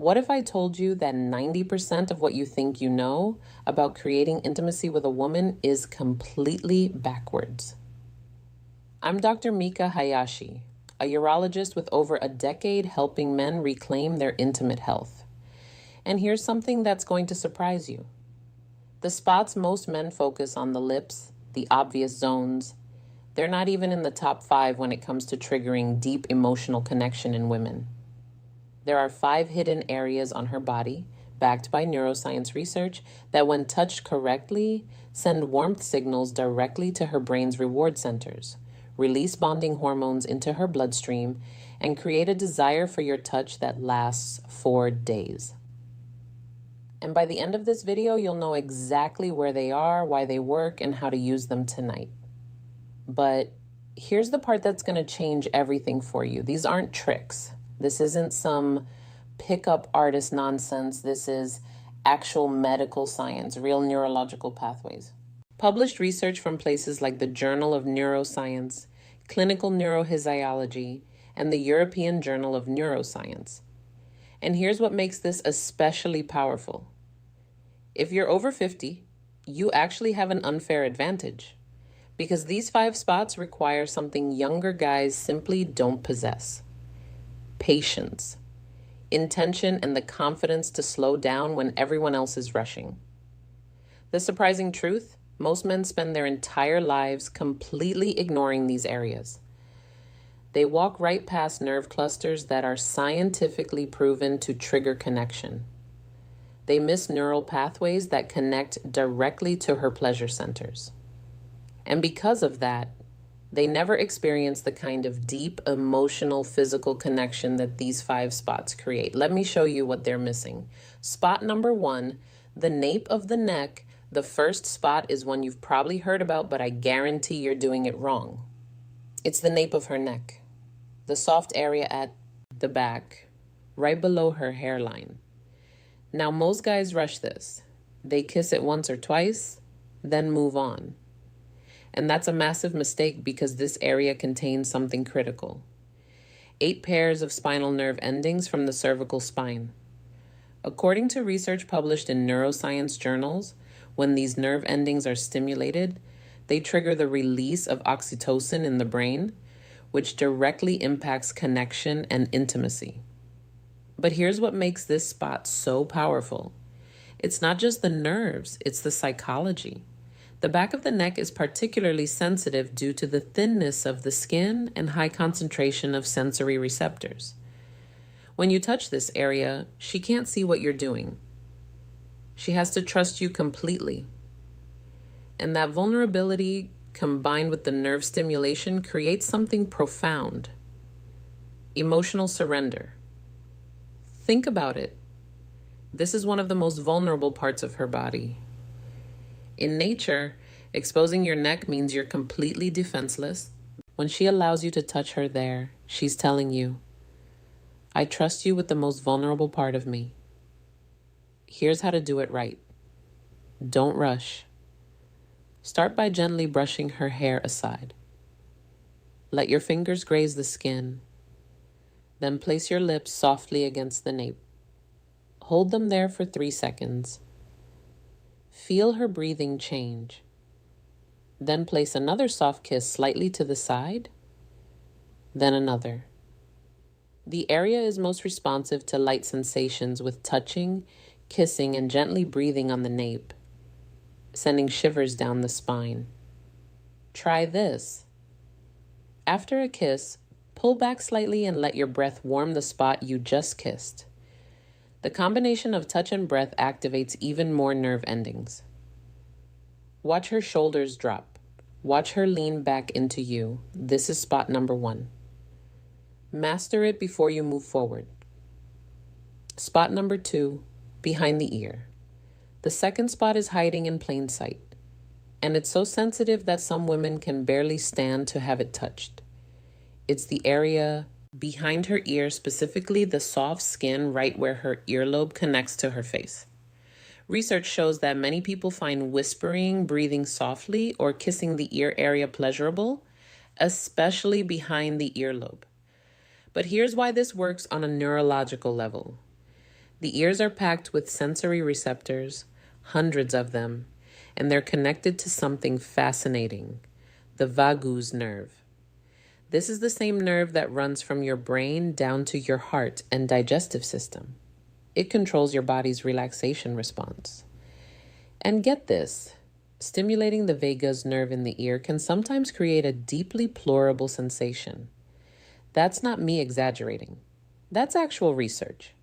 What if I told you that 90% of what you think you know about creating intimacy with a woman is completely backwards? I'm Dr. Mika Hayashi, a urologist with over a decade helping men reclaim their intimate health. And here's something that's going to surprise you. The spots most men focus on, the lips, the obvious zones, they're not even in the top 5 when it comes to triggering deep emotional connection in women. There are 5 hidden areas on her body, backed by neuroscience research, that when touched correctly, send warmth signals directly to her brain's reward centers, release bonding hormones into her bloodstream, and create a desire for your touch that lasts 4 days. And by the end of this video, you'll know exactly where they are, why they work, and how to use them tonight. But here's the part that's going to change everything for you. These aren't tricks. This isn't some pickup artist nonsense. This is actual medical science, real neurological pathways. Published research from places like the Journal of Neuroscience, Clinical Neurophysiology, and the European Journal of Neuroscience. And here's what makes this especially powerful. If you're over 50, you actually have an unfair advantage, because these 5 spots require something younger guys simply don't possess: patience, intention, and the confidence to slow down when everyone else is rushing. The surprising truth: most men spend their entire lives completely ignoring these areas. They walk right past nerve clusters that are scientifically proven to trigger connection. They miss neural pathways that connect directly to her pleasure centers. And because of that, they never experience the kind of deep emotional physical connection that these 5 spots create. Let me show you what they're missing. Spot number 1, the nape of the neck. The first spot is one you've probably heard about, but I guarantee you're doing it wrong. It's the nape of her neck, the soft area at the back, right below her hairline. Now, most guys rush this. They kiss it once or twice, then move on. And that's a massive mistake, because this area contains something critical: 8 pairs of spinal nerve endings from the cervical spine. According to research published in neuroscience journals, when these nerve endings are stimulated, they trigger the release of oxytocin in the brain, which directly impacts connection and intimacy. But here's what makes this spot so powerful. It's not just the nerves, it's the psychology. The back of the neck is particularly sensitive due to the thinness of the skin and high concentration of sensory receptors. When you touch this area, she can't see what you're doing. She has to trust you completely. And that vulnerability, combined with the nerve stimulation, creates something profound: emotional surrender. Think about it. This is one of the most vulnerable parts of her body. In nature, exposing your neck means you're completely defenseless. When she allows you to touch her there, she's telling you, I trust you with the most vulnerable part of me. Here's how to do it right. Don't rush. Start by gently brushing her hair aside. Let your fingers graze the skin. Then place your lips softly against the nape. Hold them there for 3 seconds. Feel her breathing change. Then place another soft kiss slightly to the side, then another. The area is most responsive to light sensations, with touching, kissing, and gently breathing on the nape, sending shivers down the spine. Try this. After a kiss, pull back slightly and let your breath warm the spot you just kissed. The combination of touch and breath activates even more nerve endings. Watch her shoulders drop. Watch her lean back into you. This is spot number 1. Master it before you move forward. Spot number 2, behind the ear. The second spot is hiding in plain sight, and it's so sensitive that some women can barely stand to have it touched. It's the area behind her ear, specifically the soft skin right where her earlobe connects to her face. Research shows that many people find whispering, breathing softly, or kissing the ear area pleasurable, especially behind the earlobe. But here's why this works on a neurological level. The ears are packed with sensory receptors, hundreds of them, and they're connected to something fascinating, the vagus nerve. This is the same nerve that runs from your brain down to your heart and digestive system. It controls your body's relaxation response. And get this, stimulating the vagus nerve in the ear can sometimes create a deeply pleasurable sensation. That's not me exaggerating. That's actual research.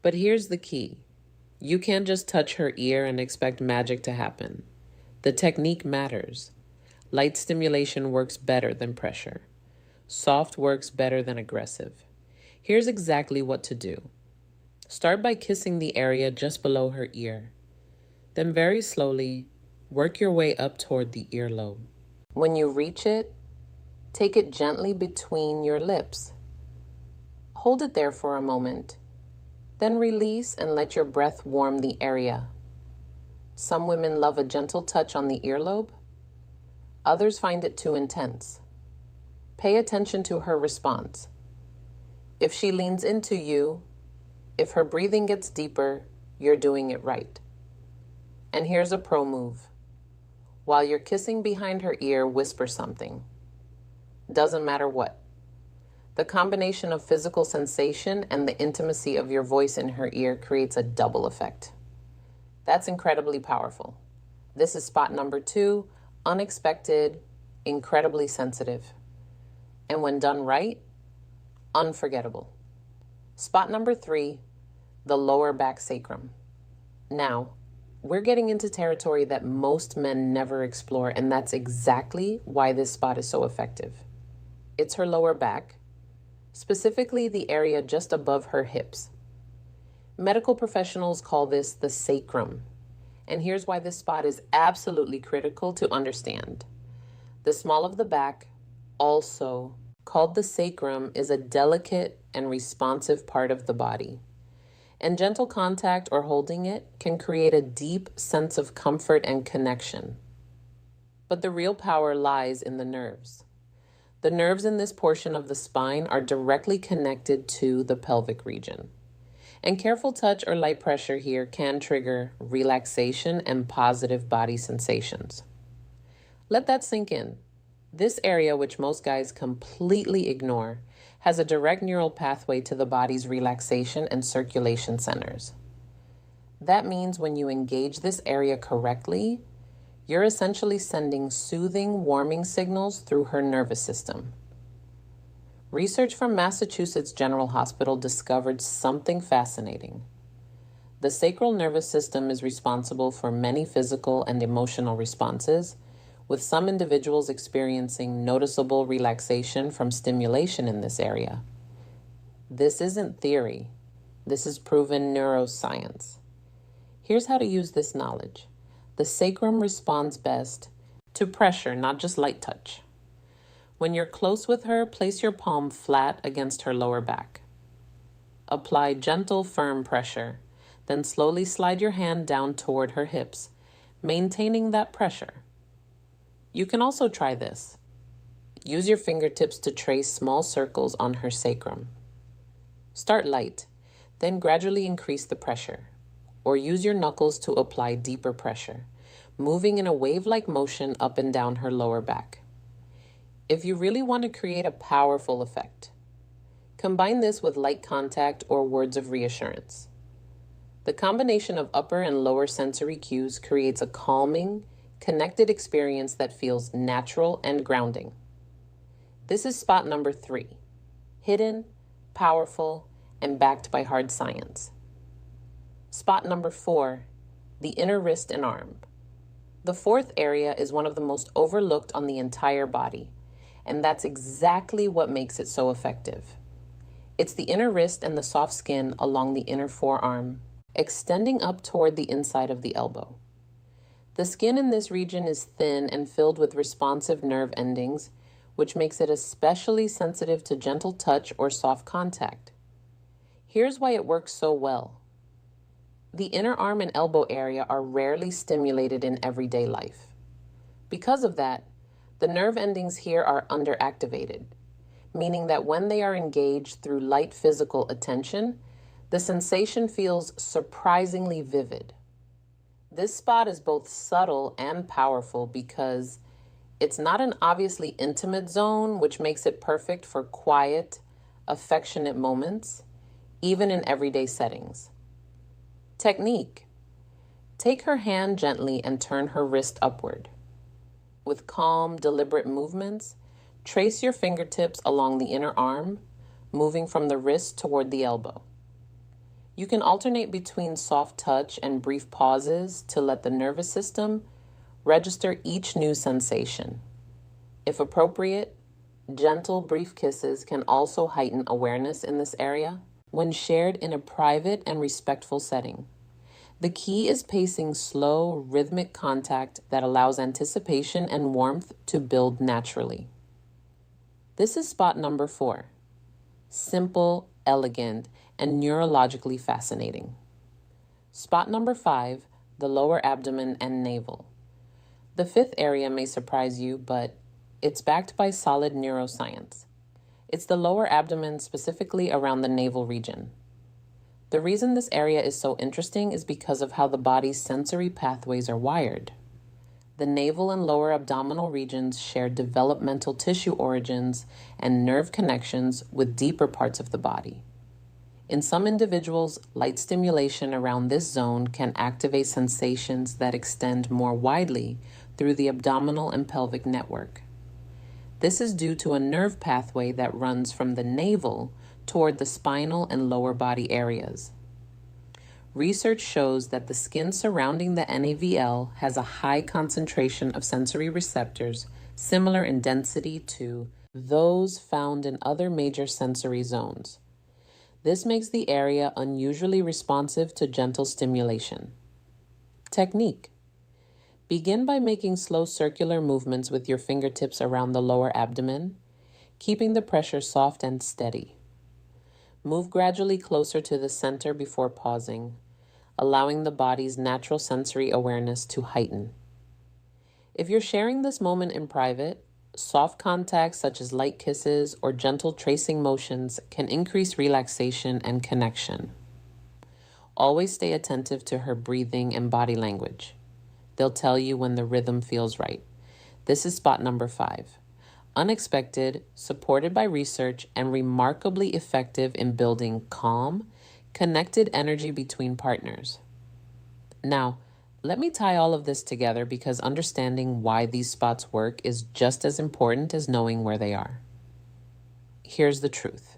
But here's the key. You can't just touch her ear and expect magic to happen. The technique matters. Light stimulation works better than pressure. Soft works better than aggressive. Here's exactly what to do. Start by kissing the area just below her ear. Then very slowly, work your way up toward the earlobe. When you reach it, take it gently between your lips. Hold it there for a moment. Then release and let your breath warm the area. Some women love a gentle touch on the earlobe. Others find it too intense. Pay attention to her response. If she leans into you, if her breathing gets deeper, you're doing it right. And here's a pro move. While you're kissing behind her ear, whisper something. Doesn't matter what. The combination of physical sensation and the intimacy of your voice in her ear creates a double effect. That's incredibly powerful. This is spot number 2, unexpected, incredibly sensitive. And when done right, unforgettable. Spot number 3, the lower back sacrum. Now, we're getting into territory that most men never explore, and that's exactly why this spot is so effective. It's her lower back, specifically the area just above her hips. Medical professionals call this the sacrum, and here's why this spot is absolutely critical to understand. The small of the back, also called the sacrum, is a delicate and responsive part of the body. And gentle contact or holding it can create a deep sense of comfort and connection. But the real power lies in the nerves. The nerves in this portion of the spine are directly connected to the pelvic region. And careful touch or light pressure here can trigger relaxation and positive body sensations. Let that sink in. This area, which most guys completely ignore, has a direct neural pathway to the body's relaxation and circulation centers. That means when you engage this area correctly, you're essentially sending soothing, warming signals through her nervous system. Research from Massachusetts General Hospital discovered something fascinating. The sacral nervous system is responsible for many physical and emotional responses, with some individuals experiencing noticeable relaxation from stimulation in this area. This isn't theory. This is proven neuroscience. Here's how to use this knowledge. The sacrum responds best to pressure, not just light touch. When you're close with her, place your palm flat against her lower back. Apply gentle, firm pressure, then slowly slide your hand down toward her hips, maintaining that pressure. You can also try this. Use your fingertips to trace small circles on her sacrum. Start light, then gradually increase the pressure, or use your knuckles to apply deeper pressure, moving in a wave-like motion up and down her lower back. If you really want to create a powerful effect, combine this with light contact or words of reassurance. The combination of upper and lower sensory cues creates a calming, connected experience that feels natural and grounding. This is spot number 3, hidden, powerful, and backed by hard science. Spot number 4, the inner wrist and arm. The 4th area is one of the most overlooked on the entire body, and that's exactly what makes it so effective. It's the inner wrist and the soft skin along the inner forearm, extending up toward the inside of the elbow. The skin in this region is thin and filled with responsive nerve endings, which makes it especially sensitive to gentle touch or soft contact. Here's why it works so well. The inner arm and elbow area are rarely stimulated in everyday life. Because of that, the nerve endings here are underactivated, meaning that when they are engaged through light physical attention, The sensation feels surprisingly vivid. This spot is both subtle and powerful because it's not an obviously intimate zone, which makes it perfect for quiet, affectionate moments, even in everyday settings. Technique: take her hand gently and turn her wrist upward. With calm, deliberate movements, trace your fingertips along the inner arm, moving from the wrist toward the elbow. You can alternate between soft touch and brief pauses to let the nervous system register each new sensation. If appropriate, gentle, brief kisses can also heighten awareness in this area when shared in a private and respectful setting. The key is pacing slow, rhythmic contact that allows anticipation and warmth to build naturally. This is spot number 4. Simple, elegant, and neurologically fascinating. Spot number 5, the lower abdomen and navel. The 5th area may surprise you, but it's backed by solid neuroscience. It's the lower abdomen, specifically around the navel region. The reason this area is so interesting is because of how the body's sensory pathways are wired. The navel and lower abdominal regions share developmental tissue origins and nerve connections with deeper parts of the body. In some individuals, light stimulation around this zone can activate sensations that extend more widely through the abdominal and pelvic network. This is due to a nerve pathway that runs from the navel toward the spinal and lower body areas. Research shows that the skin surrounding the NAVL has a high concentration of sensory receptors similar in density to those found in other major sensory zones. This makes the area unusually responsive to gentle stimulation. Technique: begin by making slow circular movements with your fingertips around the lower abdomen, keeping the pressure soft and steady. Move gradually closer to the center before pausing, allowing the body's natural sensory awareness to heighten. If you're sharing this moment in private, soft contacts such as light kisses or gentle tracing motions can increase relaxation and connection. Always stay attentive to her breathing and body language. They'll tell you when the rhythm feels right. This is spot number 5. Unexpected, supported by research, and remarkably effective in building calm, connected energy between partners. Now, let me tie all of this together because understanding why these spots work is just as important as knowing where they are. Here's the truth.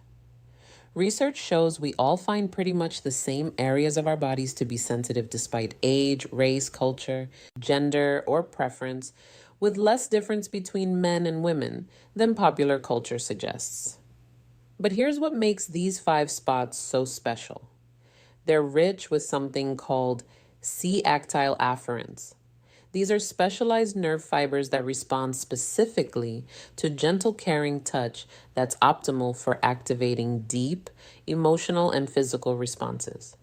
Research shows we all find pretty much the same areas of our bodies to be sensitive despite age, race, culture, gender, or preference, with less difference between men and women than popular culture suggests. But here's what makes these 5 spots so special. They're rich with something called C-actile afferents. These are specialized nerve fibers that respond specifically to gentle, caring touch that's optimal for activating deep, emotional, and physical responses.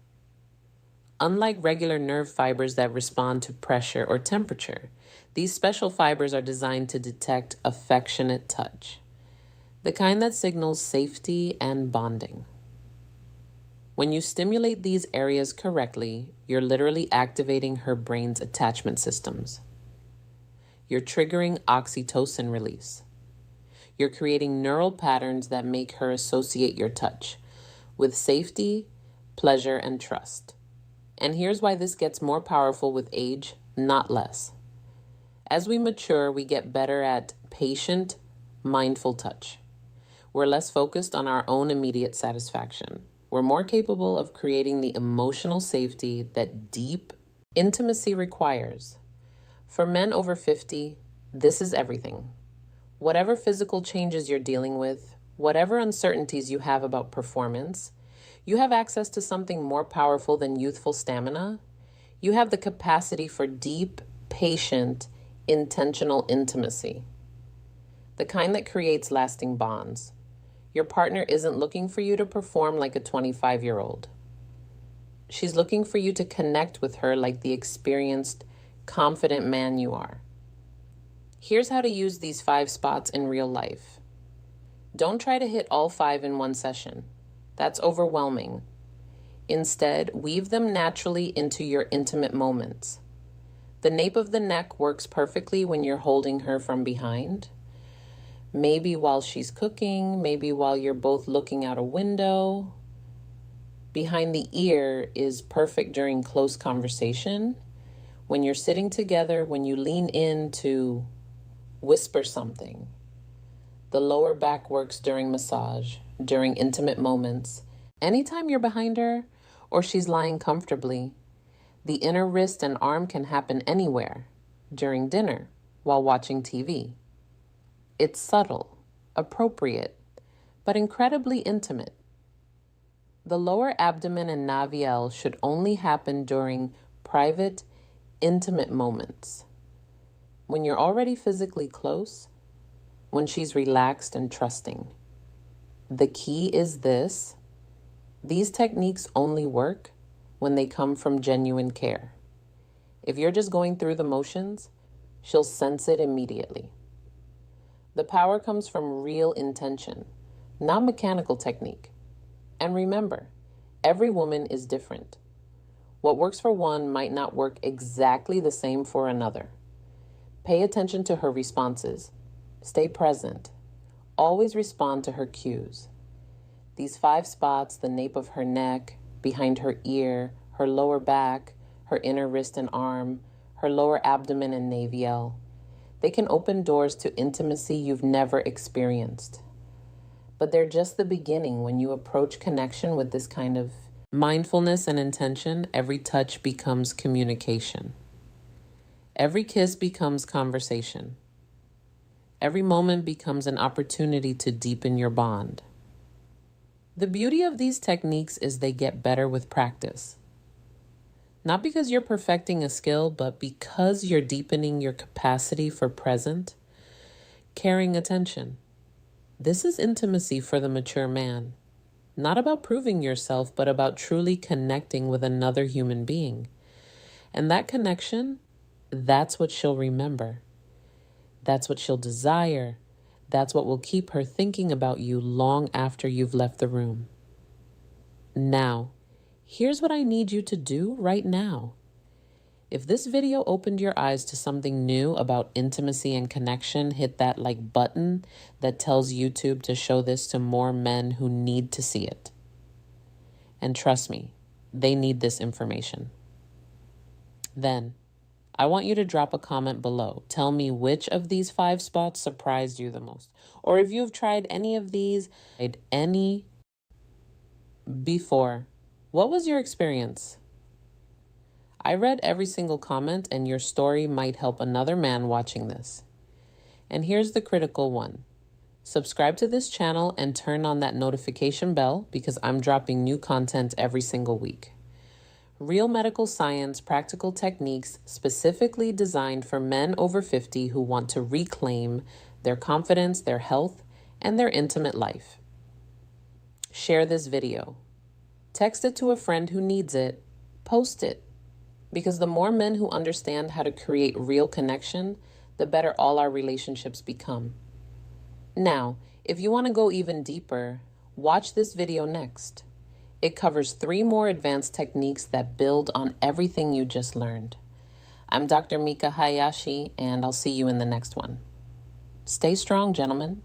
Unlike regular nerve fibers that respond to pressure or temperature, these special fibers are designed to detect affectionate touch, the kind that signals safety and bonding. When you stimulate these areas correctly, you're literally activating her brain's attachment systems. You're triggering oxytocin release. You're creating neural patterns that make her associate your touch with safety, pleasure, and trust. And here's why this gets more powerful with age, not less. As we mature, we get better at patient, mindful touch. We're less focused on our own immediate satisfaction. We're more capable of creating the emotional safety that deep intimacy requires. For men over 50, this is everything. Whatever physical changes you're dealing with, whatever uncertainties you have about performance, you have access to something more powerful than youthful stamina. You have the capacity for deep, patient, intentional intimacy. The kind that creates lasting bonds. Your partner isn't looking for you to perform like a 25-year-old. She's looking for you to connect with her like the experienced, confident man you are. Here's how to use these 5 spots in real life. Don't try to hit all 5 in one session. That's overwhelming. Instead, weave them naturally into your intimate moments. The nape of the neck works perfectly when you're holding her from behind. Maybe while she's cooking, maybe while you're both looking out a window. Behind the ear is perfect during close conversation. When you're sitting together, when you lean in to whisper something. The lower back works during massage, during intimate moments. Anytime you're behind her or she's lying comfortably. The inner wrist and arm can happen anywhere, during dinner, while watching TV. It's subtle, appropriate, but incredibly intimate. The lower abdomen and navel should only happen during private, intimate moments. When you're already physically close, when she's relaxed and trusting. The key is this: these techniques only work when they come from genuine care. If you're just going through the motions, she'll sense it immediately. The power comes from real intention, not mechanical technique. And remember, every woman is different. What works for one might not work exactly the same for another. Pay attention to her responses. Stay present. Always respond to her cues. These 5 spots, the nape of her neck, behind her ear, her lower back, her inner wrist and arm, her lower abdomen and navel. They can open doors to intimacy you've never experienced. But they're just the beginning. When you approach connection with this kind of mindfulness and intention, every touch becomes communication. Every kiss becomes conversation. Every moment becomes an opportunity to deepen your bond. The beauty of these techniques is they get better with practice. Not because you're perfecting a skill, but because you're deepening your capacity for present, caring attention. This is intimacy for the mature man. Not about proving yourself, but about truly connecting with another human being. And that connection, that's what she'll remember. That's what she'll desire. That's what will keep her thinking about you long after you've left the room. Now, here's what I need you to do right now. If this video opened your eyes to something new about intimacy and connection, hit that like button that tells YouTube to show this to more men who need to see it. And trust me, they need this information. Then, I want you to drop a comment below. Tell me which of these 5 spots surprised you the most. Or if you've tried any of these, before, what was your experience? I read every single comment, and your story might help another man watching this. And here's the critical one. Subscribe to this channel and turn on that notification bell because I'm dropping new content every single week. Real medical science, practical techniques specifically designed for men over 50 who want to reclaim their confidence, their health, and their intimate life. Share this video. Text it to a friend who needs it. Post it. Because the more men who understand how to create real connection, the better all our relationships become. Now, if you want to go even deeper, watch this video next. It covers 3 more advanced techniques that build on everything you just learned. I'm Dr. Mika Hayashi, and I'll see you in the next one. Stay strong, gentlemen.